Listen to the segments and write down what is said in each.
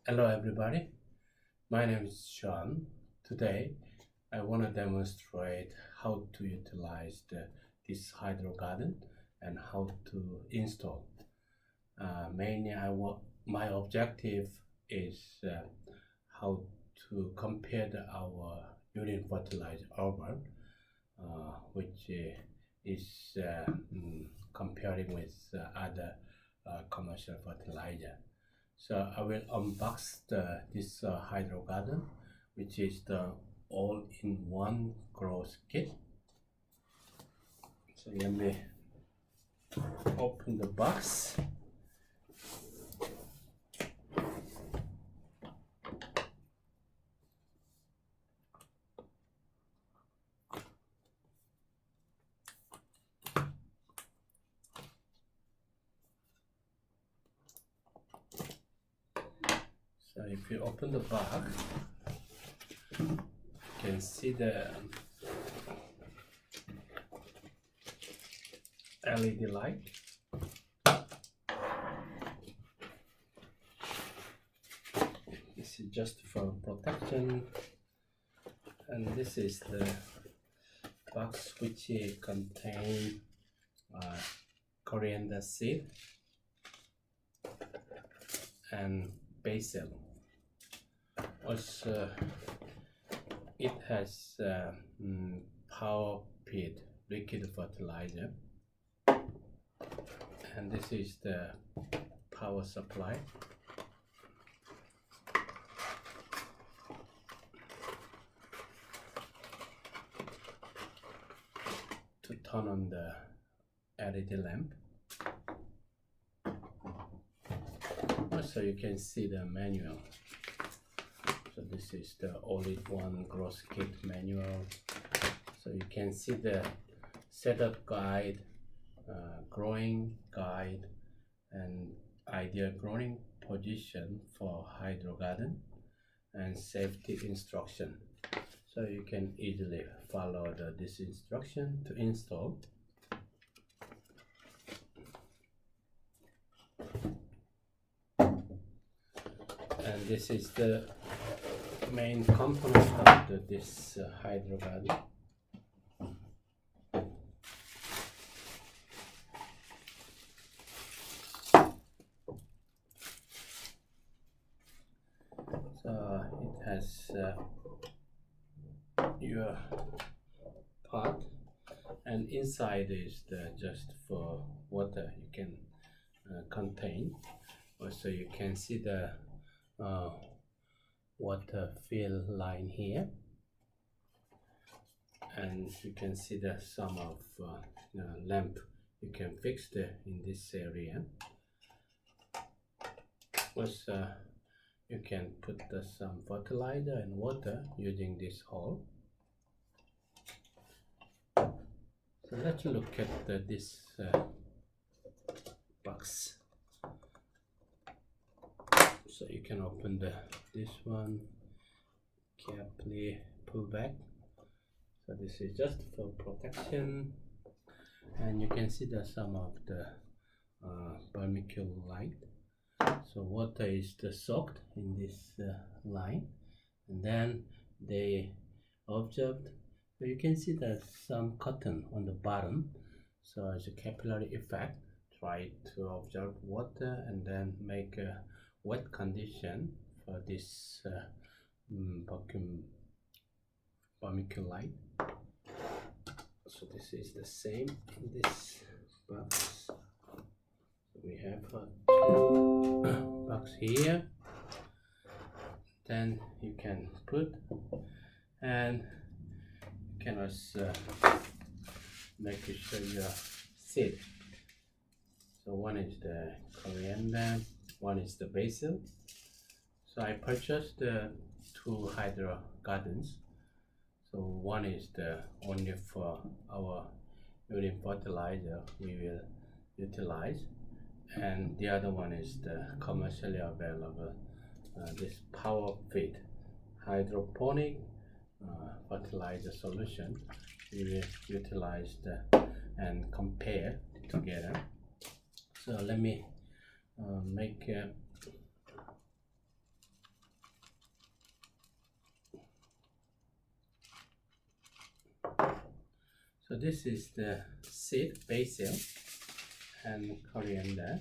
Hello everybody, my name is Sean. Today I want to demonstrate how to utilize this Hydrogarden and how to install. Mainly my objective is how to compare our urine fertilizer URVAL, which is comparing with other commercial fertilizer. So I will unbox this Hydrogarden, which is the all-in-one growth kit. So let me open the box. So if you open the box, you can see the LED light. This is just for protection, and this is the box which contains coriander seed and basil. Also, it has power pit liquid fertilizer, and this is the power supply. To turn on the LED lamp. Also, you can see the manual. So this is the all-in-one growth kit manual. So you can see the setup guide, growing guide, and ideal growing position for Hydrogarden, and safety instruction. So you can easily follow this instruction to install. And this is the main component of this Hydrogarden. So it has your pot, and inside is just for water you can contain. Also, you can see the water fill line here, and you can see the some of lamp you can fix in this area. Also, you can put some fertilizer and water using this hole. So let's look at this box. So you can open this one, carefully pull back. So this is just for protection, and you can see some of the vermiculite. So water is soaked in this line, and then they observed. So you can see there's some cotton on the bottom. So as a capillary effect, try to observe water and then make a wet condition for this vermiculite. So this is the same in this box. So we have two box here. Then you can put, and you can also make sure your seed. So one is the coriander, one is the basil. So I purchased the two Hydrogardens. So one is only for our urine fertilizer we will utilize, and the other one is the commercially available this power fit hydroponic fertilizer solution. We will utilize and compare together. So let me make So this is the seed, basil and coriander.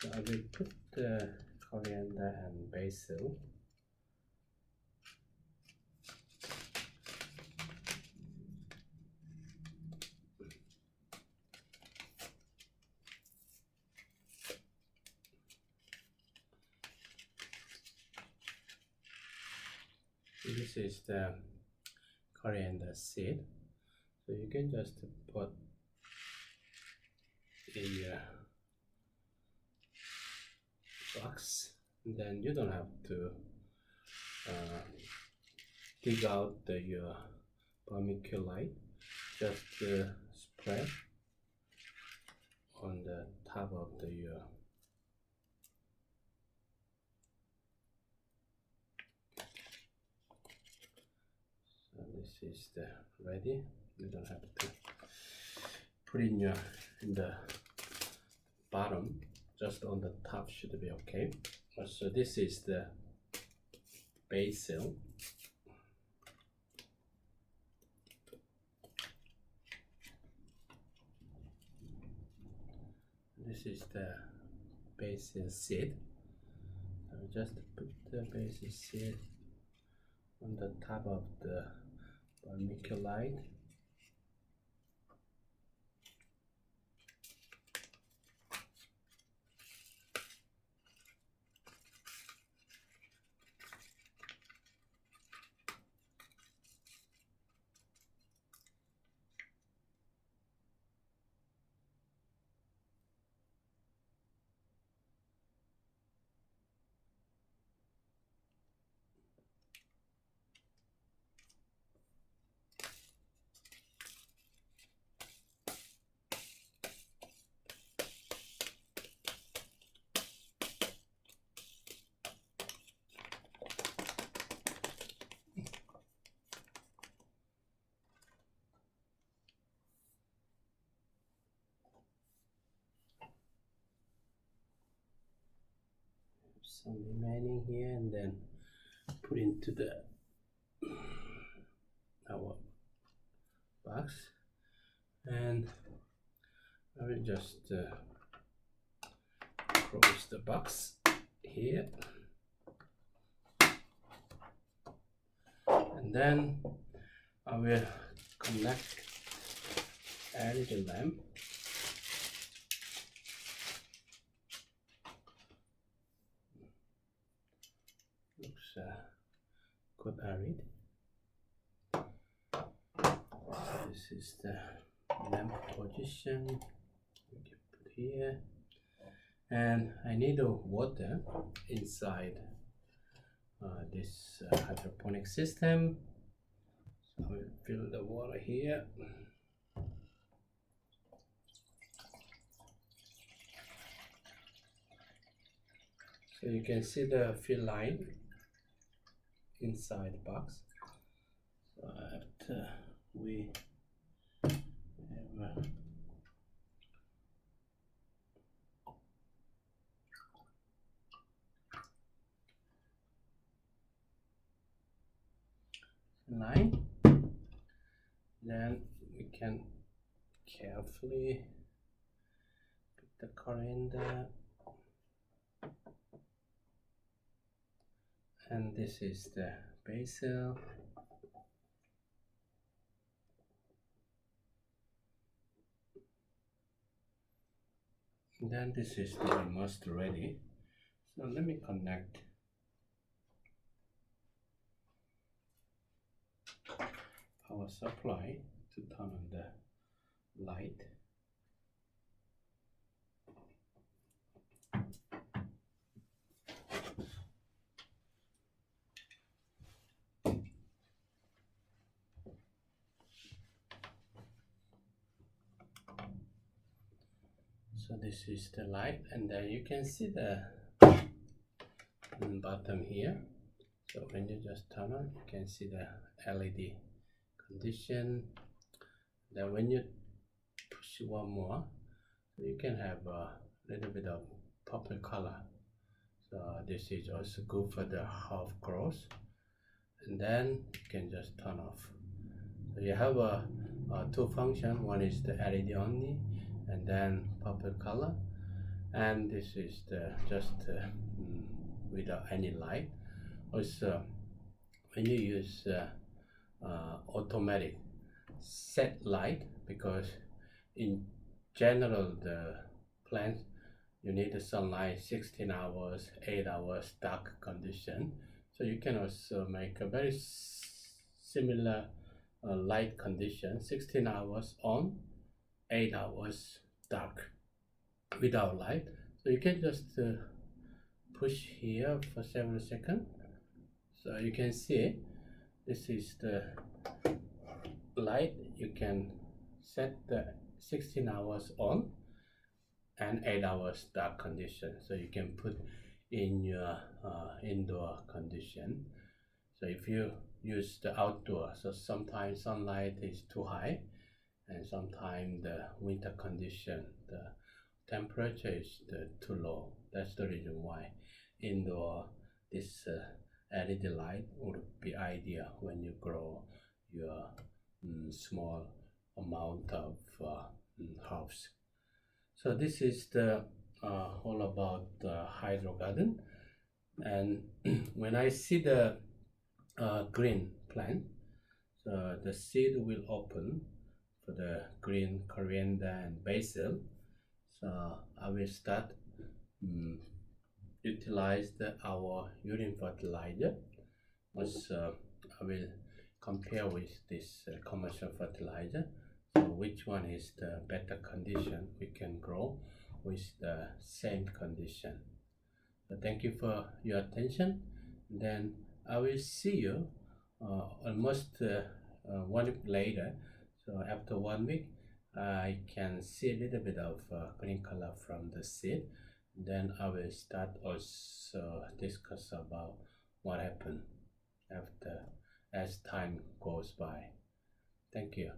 So I will put the coriander and basil. This is the coriander seed, so you can just put in a box, and then you don't have to dig out your vermiculite, just spread on the top of the so this is the ready. You don't have to put in the bottom, just on the top should be okay. So this is the basil. This is the basil seed. So just put the basil seed on the top of the vermiculite. Some remaining here, and then put into the our box, and I will just close the box here, and then I will connect LED lamp. Looks good arid. This is the lamp position. We can put here, and I need the water inside this hydroponic system. So I will fill the water here. So you can see the fill line inside the box. So after we have line, then we can carefully put the coriander, and this is the basil. Then this is almost ready. So let me connect power supply to turn on the light. So this is the light, and then you can see the bottom here. So when you just turn on, you can see the LED condition. Then when you push one more, you can have a little bit of purple color. So this is also good for the half growth. and then you can just turn off. So you have a two function. One is the LED only, and then purple color, and this is the just without any light. Also, when you use automatic set light, because in general the plants you need the sunlight 16 hours, 8 hours dark condition. So you can also make a very similar light condition, 16 hours on, 8 hours dark without light. So you can just push here for several seconds. So you can see this is the light. You can set the 16 hours on and 8 hours dark condition. So you can put in your indoor condition. So if you use the outdoor, so sometimes sunlight is too high, and sometimes the winter condition, the temperature is too low. That's the reason why indoor this LED light would be ideal when you grow your small amount of herbs. So this is the all about the Hydrogarden. And when I see the green plant, so the seed will open for the green coriander and basil. So I will start utilize our urine fertilizer. Also, I will compare with this commercial fertilizer. So which one is the better condition we can grow with the same condition. So thank you for your attention. Then I will see you almost 1 week later. So after 1 week, I can see a little bit of green color from the seed. Then I will start also discuss about what happened after as time goes by. Thank you.